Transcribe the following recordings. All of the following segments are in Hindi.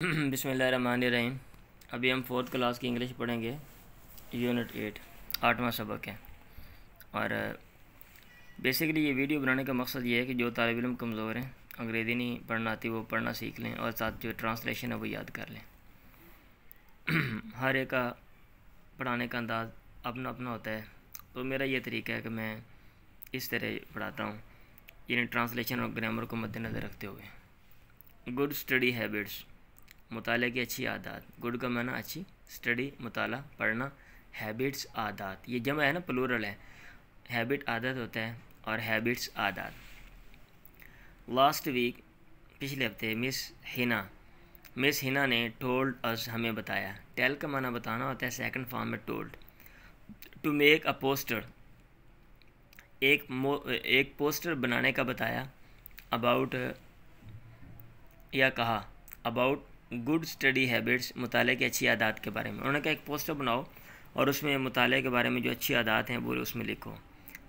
बिस्मिल्लाहिर्रहमानिर्रहीम। अभी हम 4th क्लास की इंग्लिश पढ़ेंगे। यूनिट 8 8वां सबक है। और बेसिकली ये वीडियो बनाने का मकसद ये है कि जो तालिब इल्म कमज़ोर हैं, अंग्रेज़ी नहीं पढ़ना आती, वो पढ़ना सीख लें और साथ जो ट्रांसलेशन है वो याद कर लें। हर एक का पढ़ाने का अंदाज़ अपना अपना होता है, तो मेरा ये तरीका है कि मैं इस तरह पढ़ाता हूँ, यानी ट्रांसलेशन और ग्रामर को मद्देनज़र रखते हुए। गुड स्टडी हैबिट्स, मुताले की अच्छी आदत। गुड का माना अच्छी, स्टडी मुताला पढ़ना, हैबिट्स आदत। ये जमा है ना, प्लूरल है। हैबिट आदत होता है और हैबिट्स आदत। लास्ट वीक पिछले हफ्ते मिस हिना ने टोल्ड अस हमें बताया। टेल का माना बताना होता है, सेकंड फॉर्म में told. To make a poster, एक पोस्टर बनाने का बताया। अबाउट या कहा अबाउट गुड स्टडी हैबिट्स, मुताले की अच्छी आदत के बारे में। उन्होंने कहा एक पोस्टर बनाओ और उसमें मुताले के बारे में जो अच्छी आदत हैं वो उसमें लिखो।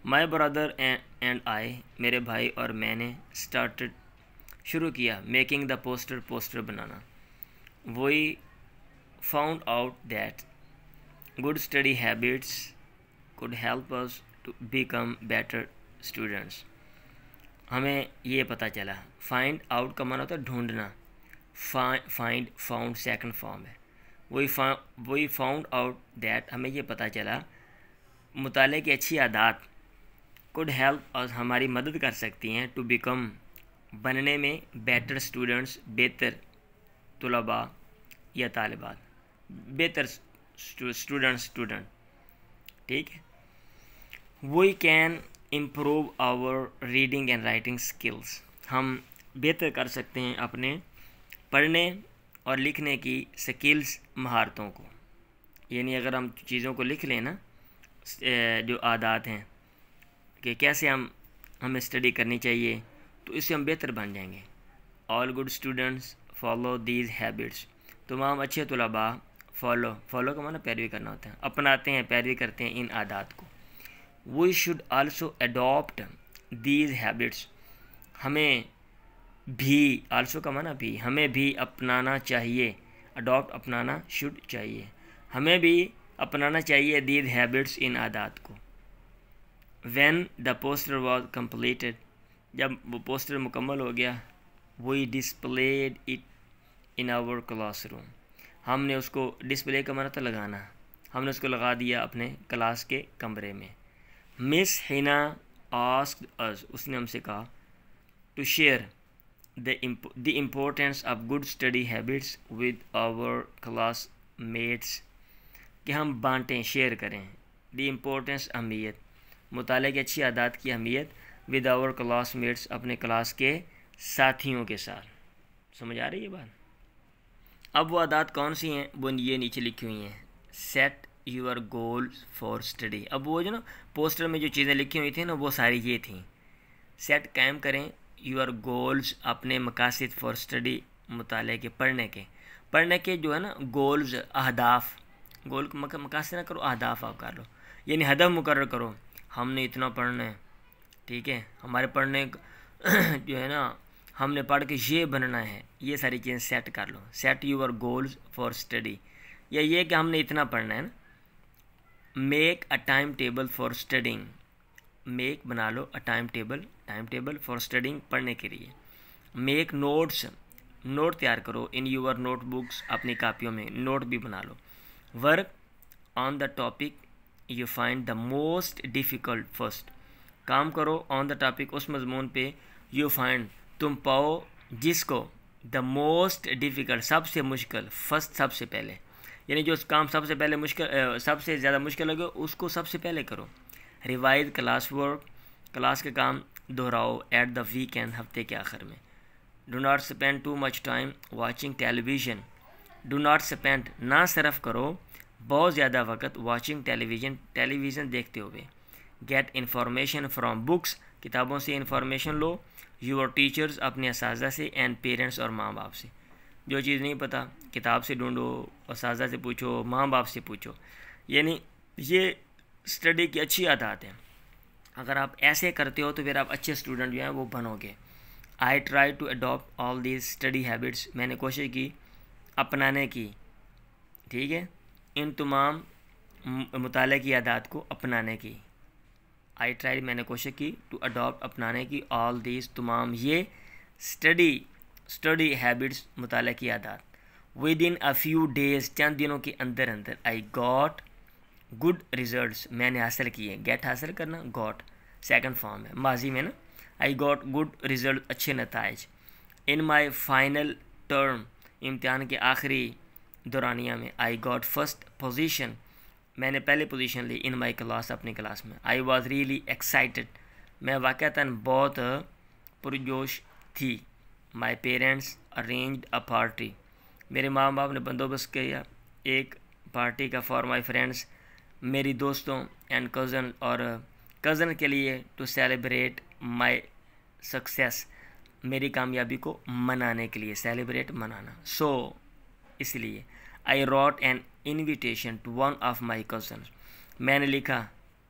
माई ब्रदर एंड आई, मेरे भाई और मैंने स्टार्टेड शुरू किया मेकिंग द पोस्टर बनाना। We found out that good study habits could help us to become better students. हमें ये पता चला। फाइंड आउट का माना होता है ढूंढना। फाउंड सेकंड फॉर्म है। वही फाउंड आउट दैट, हमें ये पता चला मुताले की अच्छी आदत कुड हेल्प अस, हमारी मदद कर सकती हैं, टू बिकम, बनने में, बेटर स्टूडेंट्स, बेहतर तुलबा या तालिबात, बेहतर स्टूडेंट। ठीक है। We can improve our reading and writing skills, हम बेहतर कर सकते हैं अपने पढ़ने और लिखने की स्किल्स, महारतों को। यानी अगर हम चीज़ों को लिख लें ना, जो आदत हैं कि कैसे हमें स्टडी करनी चाहिए, तो इससे हम बेहतर बन जाएंगे। All good students follow these habits, तमाम अच्छे तुलबा फॉलो का माना पैरवी करना होता है, अपनाते हैं, पैरवी करते हैं इन आदत को। We should also adopt these habits, हमें भी, आल्सो का माना भी, हमें भी अपनाना चाहिए। अडॉप्ट अपनाना, शुड चाहिए, हमें भी अपनाना चाहिए दीज हैबिट्स, इन आदत को। When the poster was completed, जब वो पोस्टर मुकम्मल हो गया, we displayed it in our classroom, हमने उसको, डिस्प्ले का माना था लगाना, हमने उसको लगा दिया अपने क्लास के कमरे में। मिस हिना आस्क्ड अस, उसने हमसे कहा, to share the importance of good study habits with our classmates, कि हम बांटें, शेयर करें। the importance, अहमियत, मुताले की अच्छी आदत की अहमियत, with our classmates, अपने क्लास के साथियों के साथ। समझ आ रही है बात? अब वो आदत कौन सी हैं, वो ये नीचे लिखी हुई हैं। Set your goals for study, अब वो जो ना पोस्टर में जो चीज़ें लिखी हुई थी ना, वो सारी ये थी। सेट कायम करें यूर गोल्स, अपने मकासद फॉर स्टडी, मुताले के, पढ़ने के जो है ना गोल्स, अहदाफ, गोल मकासद ना करो, अहदाफ आप कर लो, यानी हदफ मुकर्रर करो। हमने इतना पढ़ना है, ठीक है, हमारे पढ़ने जो है ना, हमने पढ़ के ये बनना है, ये सारी चीज़ें सेट कर लो। Set your goals for study, या ये कि हमने इतना पढ़ना है ना। Make a time table for studying, make बना लो, a time table for studying, पढ़ने के लिए। मेक नोट्स, नोट तैयार करो, इन यूर नोटबुक्स, अपनी कापियों में नोट भी बना लो। Work on the topic you find the most difficult first, काम करो ऑन द टॉपिक, उस मजमून पे, यू फाइंड, तुम पाओ, जिसको, द मोस्ट डिफ़िकल्ट, सबसे मुश्किल, फर्स्ट, सबसे पहले, यानी जो काम सबसे पहले मुश्किल, सबसे ज़्यादा मुश्किल लगे उसको सबसे पहले करो। रिवाइज क्लास वर्क, क्लास के काम दोहराओ, एट द वीकेंड, हफ्ते के आखिर में। Do not spend too much time watching television, do not spend, ना सरफ करो बहुत ज़्यादा वक्त, वॉचिंग टेलीविज़न देखते हुए। गेट इन्फॉर्मेशन फ्राम बुक्स, किताबों से इन्फॉर्मेशन लो। यूर टीचर्स, अपने असाज़ा से। एंड पेरेंट्स, और माँ बाप से। जो चीज़ नहीं पता किताब से ढूंढो, असाज़ा से पूछो, माँ बाप से पूछो। यानी ये स्टडी की अच्छी आदत है। अगर आप ऐसे करते हो तो फिर आप अच्छे स्टूडेंट जो हैं वो बनोगे। I try to adopt all these study habits, मैंने कोशिश की अपनाने की, ठीक है, इन तमाम मुताले की आदत को अपनाने की। आई ट्राई, मैंने कोशिश की, टू अडॉप्ट, अपनाने की, ऑल दीज, तमाम ये, स्टडी हैबिट्स, मुताले की आदत। Within a few days, चंद दिनों के अंदर अंदर, आई गॉट गुड रिजल्ट्स, मैंने हासिल किए, गेट हासिल करना, गॉट सेकंड फॉर्म है माजी में ना, आई गॉट गुड रिजल्ट, अच्छे नताइज। इन माई फाइनल टर्म, इम्तिहान के आखिरी दौरानिया में, आई गॉट फर्स्ट पोजीशन, मैंने पहले पोजीशन ली, इन माई क्लास, अपनी क्लास में। आई वॉज रियली एक्साइटेड, मैं वाक़तन बहुत पुरजोश थी। My parents arranged a party, मेरे माँ बाप ने बंदोबस्त किया एक पार्टी का, फॉर माई फ्रेंड्स, मेरी दोस्तों, एंड कज़न, और कज़न के लिए, टू सेलिब्रेट माई सक्सेस, मेरी कामयाबी को मनाने के लिए, सेलिब्रेट मनाना, सो इसलिए। I wrote an invitation to one of my cousin, मैंने लिखा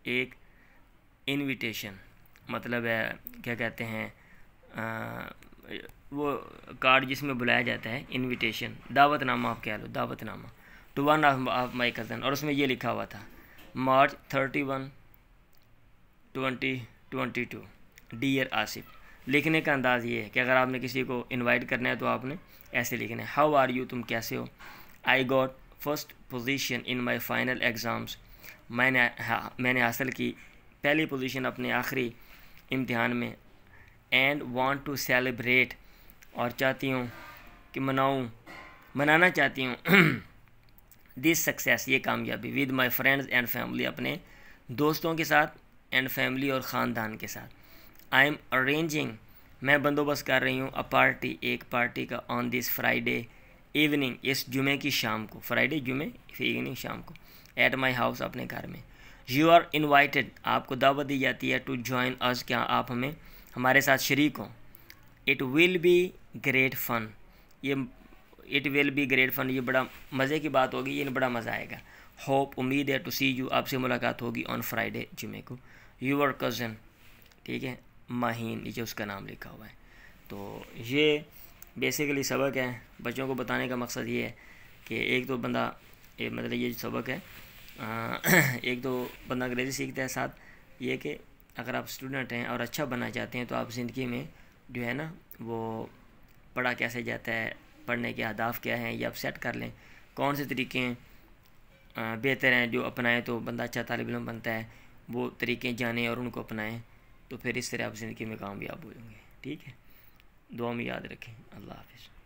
एक इन्विटेशन, मतलब है क्या कहते हैं वो कार्ड जिसमें बुलाया जाता है, इन्विटेशन, दावतनामा आप कह लो, दावतनामा, to one of my cousin, और उसमें ये लिखा हुआ था मार्च 31, 2022, डियर आसिफ। लिखने का अंदाज़ ये है कि अगर आपने किसी को इनवाइट करना है तो आपने ऐसे लिखना है, हाउ आर यू, तुम कैसे हो। I got first position in my final exams, मैंने हासिल की पहली पोजीशन अपने आखिरी इम्तिहान में। एंड वांट टू सेलिब्रेट, और चाहती हूँ कि मनाना चाहती हूँ दिस सक्सेस, ये कामयाबी, with my friends and family, अपने दोस्तों के साथ, एंड फैमिली, और ख़ानदान के साथ। आई एम अरेंजिंग, मैं बंदोबस्त कर रही हूँ, अ पार्टी, एक पार्टी का, ऑन दिस फ्राइडे इवनिंग, इस जुमे की शाम को, फ्राइडे जुमे, इवनिंग शाम को, एट माई हाउस, अपने घर में। यू आर इन्वाइटेड, आपको दावत दी जाती है, टू ज्वाइन अस, क्या आप हमारे साथ शरीक हों। It will be great fun, ये it will be great fun, ये बड़ा मज़े की बात होगी, ये बड़ा मज़ा आएगा। होप, उम्मीद है, टू सी यू, आपसे मुलाकात होगी, ऑन फ्राइडे, जुमे को। यूर कज़न, ठीक है, माहीन, नीचे उसका नाम लिखा हुआ है। तो ये बेसिकली सबक है, बच्चों को बताने का मकसद ये है कि एक तो बंदा, मतलब ये सबक है, एक तो बंदा अंग्रेज़ी सीखता है, साथ ये कि अगर आप स्टूडेंट हैं और अच्छा बनना चाहते हैं तो आप ज़िंदगी में जो है ना वो पढ़ा कैसे जाता है, पढ़ने के अहदाफ क्या हैं, ये आप सेट कर लें, कौन से तरीके बेहतर हैं जो अपनाएं तो बंदा अच्छा तालिब इल्म बनता है, वो तरीके जानें और उनको अपनाएं, तो फिर इस तरह आप ज़िंदगी में कामयाब होंगे। ठीक है, दुआ में याद रखें। अल्लाह हाफ़िज़।